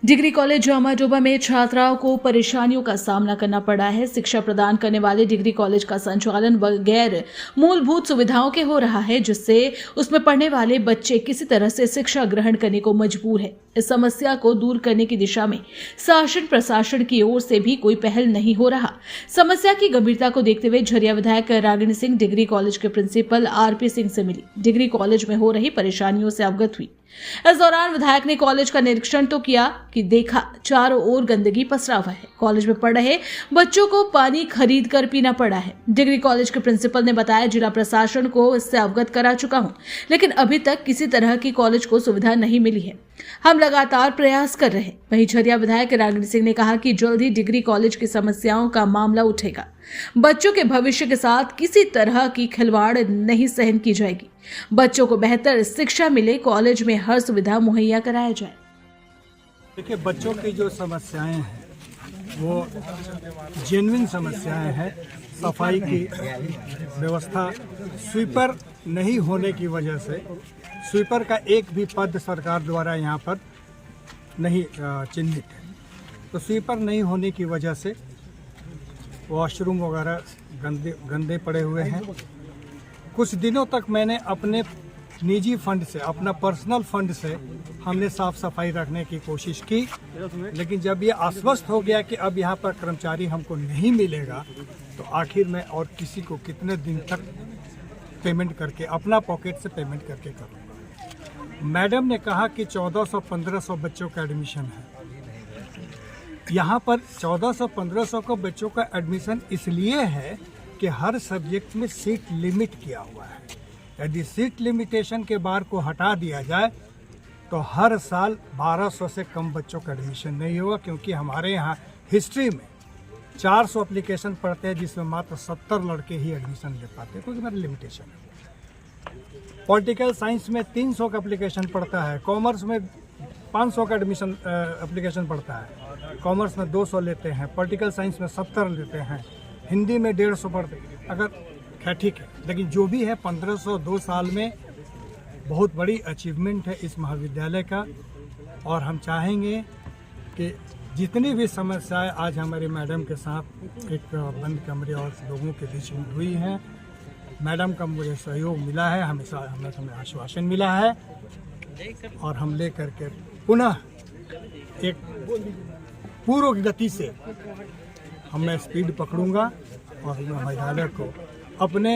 Degree college जामाजोबा में छात्राओं को परेशानियों का सामना करना पड़ा है। शिक्षा प्रदान करने वाले डिग्री कॉलेज का संचालन बगैर मूलभूत सुविधाओं के हो रहा है, जिससे उसमें पढ़ने वाले बच्चे किसी तरह से शिक्षा ग्रहण करने को मजबूर है। इस समस्या को दूर करने की दिशा में शासन प्रशासन की ओर से भी कोई पहल नहीं हो रहा। समस्या की गंभीरता को देखते हुए झरिया विधायक रागिनी सिंह डिग्री कॉलेज के प्रिंसिपल आरपी सिंह से मिली, डिग्री कॉलेज में हो रही परेशानियों से अवगत हुई। इस दौरान विधायक ने कॉलेज का निरीक्षण तो किया कि देखा चारों ओर गंदगी पसरा हुआ है। कॉलेज में पढ़ रहे बच्चों को पानी खरीद कर पीना पड़ा है। डिग्री कॉलेज के प्रिंसिपल ने बताया, जिला प्रशासन को इससे अवगत करा चुका हूं, लेकिन अभी तक किसी तरह की कॉलेज को सुविधा नहीं मिली है। हम लगातार प्रयास कर रहे हैं। वहीं झरिया विधायक रागिनी सिंह ने कहा कि जल्द ही डिग्री कॉलेज की समस्याओं का मामला उठेगा। बच्चों के भविष्य के साथ किसी तरह की खिलवाड़ नहीं सहन की जाएगी। बच्चों को बेहतर शिक्षा मिले, कॉलेज में हर सुविधा मुहैया कराया जाए। देखिए, बच्चों की जो समस्याएं हैं वो जेन्युइन समस्याएं हैं। सफाई की व्यवस्था, स्वीपर नहीं होने की वजह से, स्वीपर का एक भी पद सरकार द्वारा यहाँ पर नहीं चिन्हित है, तो स्वीपर नहीं होने की वजह से वॉशरूम वगैरह गंदे पड़े हुए हैं। कुछ दिनों तक मैंने अपने निजी फंड से, अपना पर्सनल फंड से हमने साफ सफाई रखने की कोशिश की, लेकिन जब ये आश्वस्त हो गया कि अब यहाँ पर कर्मचारी हमको नहीं मिलेगा, तो आखिर मैं और किसी को कितने दिन तक पेमेंट करके, अपना पॉकेट से पेमेंट करके करूँगा। मैडम ने कहा कि 1400-1500 बच्चों का एडमिशन है। यहाँ पर 1400-1500 को बच्चों का एडमिशन इसलिए है कि हर सब्जेक्ट में सीट लिमिट किया हुआ है। यदि सीट लिमिटेशन के बार को हटा दिया जाए तो हर साल 1200 से कम बच्चों का एडमिशन नहीं होगा, क्योंकि हमारे यहाँ हिस्ट्री में 400 एप्लीकेशन पढ़ते हैं, जिसमें मात्र 70 लड़के ही एडमिशन ले पाते हैं, क्योंकि हमारी लिमिटेशन है। पॉलिटिकल साइंस में 300 का एप्लीकेशन पड़ता है, कॉमर्स में 500 का एडमिशन एप्लीकेशन पड़ता है, कॉमर्स में 200 लेते हैं, पॉलिटिकल साइंस में 70 लेते हैं, हिंदी में 150 पढ़ते हैं। अगर खैर ठीक है, लेकिन जो भी है 1500 2 साल में बहुत बड़ी अचीवमेंट है इस महाविद्यालय का। और हम चाहेंगे कि जितनी भी समस्याएं आज हमारे मैडम के साथ एक बंद कमरे और लोगों के बीच में हुई हैं, मैडम का मुझे सहयोग मिला है, हमें आश्वासन मिला है, और हम ले करके पुनः एक पूर्व गति से मैं स्पीड पकड़ूंगा और महाविद्यालय को अपने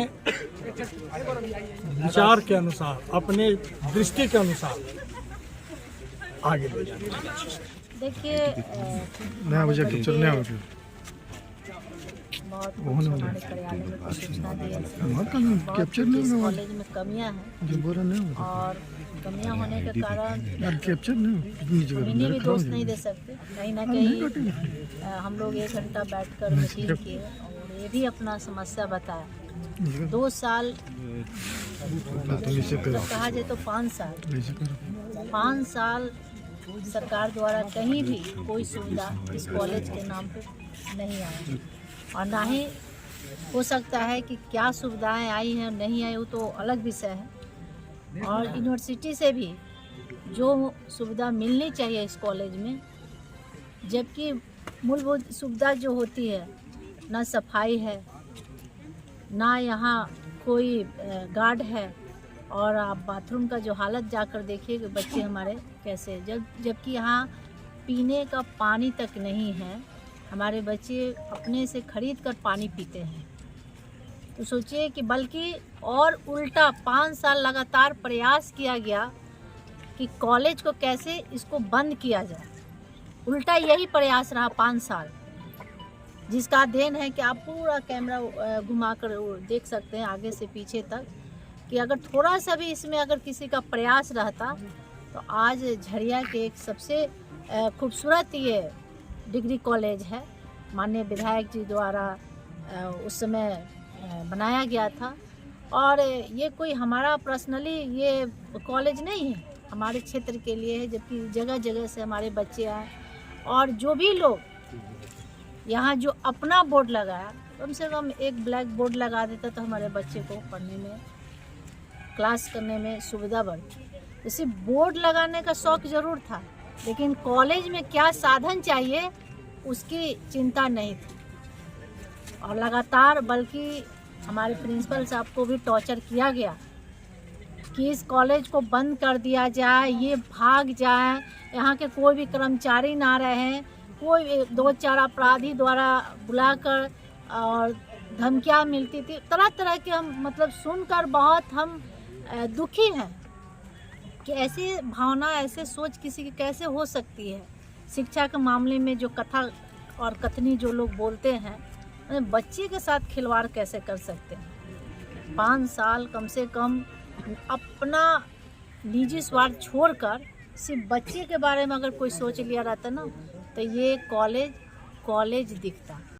विचार के अनुसार, अपने दृष्टि के अनुसार आगे ले जाने की कोशिश। देखिए, कॉलेज में कमियां हैं, और कमियां होने के कारण इन्हें भी दोष नहीं दे सकते। कहीं ना कहीं हम लोग 1 घंटा बैठकर मीटिंग किए और ये भी अपना समस्या बताया। 2 साल कहा जाए तो 5 साल सरकार द्वारा कहीं भी कोई सुविधा इस कॉलेज के नाम पे नहीं आई, और ना ही हो सकता है कि क्या सुविधाएं आई हैं नहीं आई, वो तो अलग विषय है। और यूनिवर्सिटी से भी जो सुविधा मिलनी चाहिए इस कॉलेज में, जबकि मूलभूत सुविधा जो होती है, ना सफाई है, ना यहाँ कोई गार्ड है, और आप बाथरूम का जो हालत जाकर देखिए कि बच्चे हमारे कैसे, जबकि यहाँ पीने का पानी तक नहीं है। हमारे बच्चे अपने से खरीद कर पानी पीते हैं। तो सोचिए कि बल्कि और उल्टा 5 साल लगातार प्रयास किया गया कि कॉलेज को कैसे इसको बंद किया जाए। उल्टा यही प्रयास रहा 5 साल, जिसका देन है कि आप पूरा कैमरा घुमाकर देख सकते हैं आगे से पीछे तक, कि अगर थोड़ा सा भी इसमें अगर किसी का प्रयास रहता तो आज झरिया के एक सबसे खूबसूरत ये डिग्री कॉलेज है, माननीय विधायक जी द्वारा उस समय बनाया गया था। और ये कोई हमारा पर्सनली ये कॉलेज नहीं है, हमारे क्षेत्र के लिए है, जबकि जगह जगह से हमारे बच्चे आए, और जो भी लोग यहाँ जो अपना बोर्ड लगाया, कम से कम एक ब्लैक बोर्ड लगा देता तो हमारे बच्चे को पढ़ने में, क्लास करने में सुविधा बढ़ती। इसी बोर्ड लगाने का शौक ज़रूर था, लेकिन कॉलेज में क्या साधन चाहिए उसकी चिंता नहीं थी। और लगातार बल्कि हमारे प्रिंसिपल साहब को भी टॉर्चर किया गया कि इस कॉलेज को बंद कर दिया जाए, ये भाग जाए, यहाँ के कोई भी कर्मचारी ना रहे। कोई 2-4 अपराधी द्वारा बुलाकर और धमकियाँ मिलती थी, तरह तरह के। हम मतलब सुनकर बहुत हम दुखी हैं कि ऐसी भावना, ऐसे सोच किसी की कैसे हो सकती है। शिक्षा के मामले में जो कथा और कथनी जो लोग बोलते हैं, बच्चे के साथ खिलवाड़ कैसे कर सकते हैं। 5 साल कम से कम अपना निजी स्वार्थ छोड़कर सिर्फ बच्चे के बारे में अगर कोई सोच लिया रहता ना, तो ये कॉलेज दिखता।